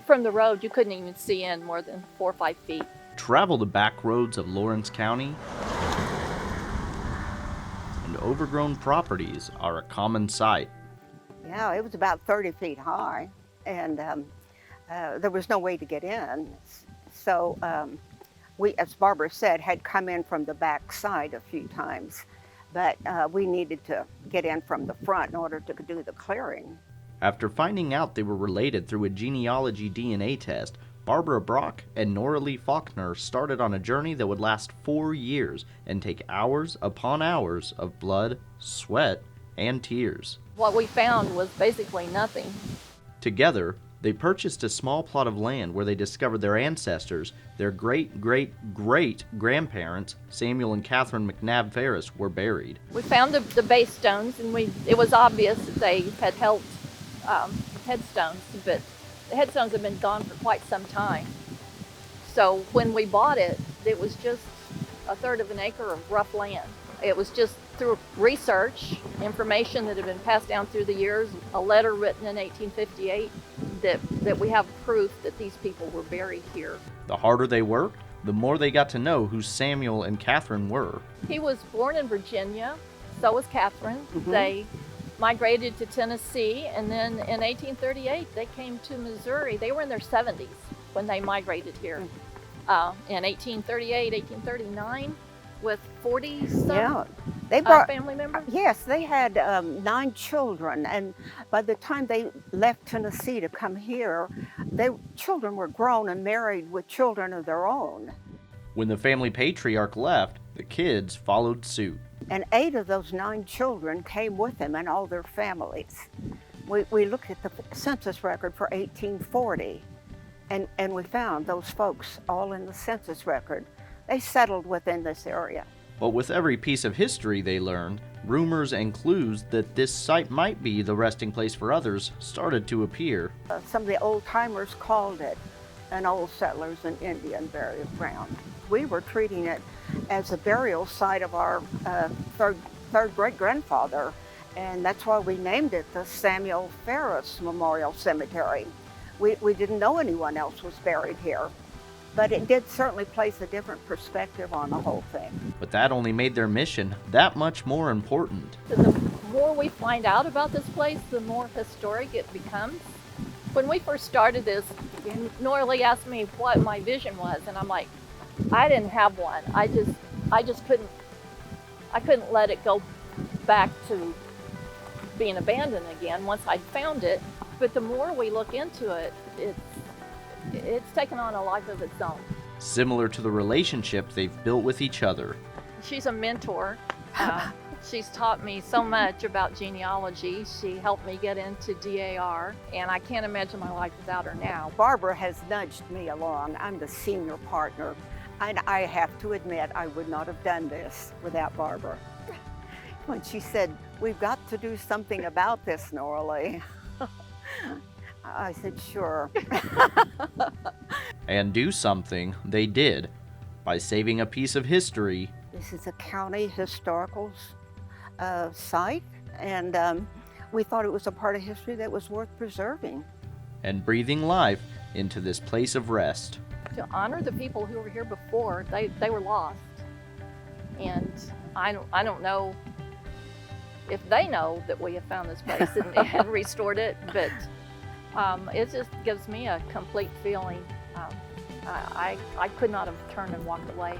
From the road, you couldn't even see in more than 4 or 5 feet. Travel the back roads of Lawrence County, and overgrown properties are a common sight. Yeah, it was about 30 feet high, and there was no way to get in. So we, as Barbara said, had come in from the back side a few times, but we needed to get in from the front in order to do the clearing. After finding out they were related through a genealogy DNA test, Barbara Brock and Nora Lee Faulkner started on a journey that would last 4 years and take hours upon hours of blood, sweat, and tears. What we found was basically nothing. Together, they purchased a small plot of land where they discovered their ancestors, their great-great-great-grandparents, Samuel and Catherine McNabb Phariss, were buried. We found the base stones, and it was obvious that they had held headstones, but the headstones had been gone for quite some time. So when we bought it, it was just a third of an acre of rough land. It was just through research, information that had been passed down through the years, a letter written in 1858, that we have proof that these people were buried here. The harder they worked, the more they got to know who Samuel and Catherine were. He was born in Virginia, so was Catherine. Mm-hmm. They migrated to Tennessee, and then in 1838 they came to Missouri. They were in their 70s when they migrated here. In 1838, 1839, with 40-some family members? Yes, they had 9 children, and by the time they left Tennessee to come here, children were grown and married with children of their own. When the family patriarch left, the kids followed suit. And 8 of those 9 children came with them and all their families. We looked at the census record for 1840, and we found those folks all in the census record. They settled within this area. But with every piece of history they learned, rumors and clues that this site might be the resting place for others started to appear. Some of the old-timers called it an old settlers and Indian burial ground. We were treating it as a burial site of our third great-grandfather, and that's why we named it the Samuel Phariss Memorial Cemetery. We didn't know anyone else was buried here, but it did certainly place a different perspective on the whole thing. But that only made their mission that much more important. The more we find out about this place, the more historic it becomes. When we first started this, Nora Lee asked me what my vision was, and I'm like, I didn't have one. I just couldn't let it go back to being abandoned again once I'd found it. But the more we look into it, it's taken on a life of its own. Similar to the relationship they've built with each other. She's a mentor. She's taught me so much about genealogy. She helped me get into DAR, and I can't imagine my life without her now. Barbara has nudged me along. I'm the senior partner, and I have to admit I would not have done this without Barbara. When she said, "We've got to do something about this, Nora Lee," I said, "Sure." And do something they did by saving a piece of history. This is a county historical site, and we thought it was a part of history that was worth preserving. And breathing life into this place of rest. To honor the people who were here before, they were lost. And I don't know if they know that we have found this place and restored it, but it just gives me a complete feeling. I could not have turned and walked away.